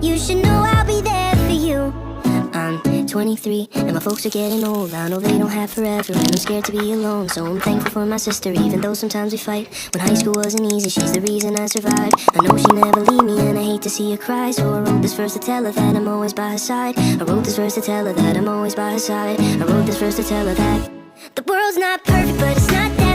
You should know I'll be there for you. I'm 23 and my folks are getting old. I know they don't have forever and I'm scared to be alone. So I'm thankful for my sister, even though sometimes we fight. When high school wasn't easy, she's the reason I survived. I know she never leave me and I hate to see her cry. So I wrote this verse to tell her that I'm always by her side. I wrote this verse to tell her that I'm always by her side. I wrote this verse to tell her that the world's not perfect, but it's not that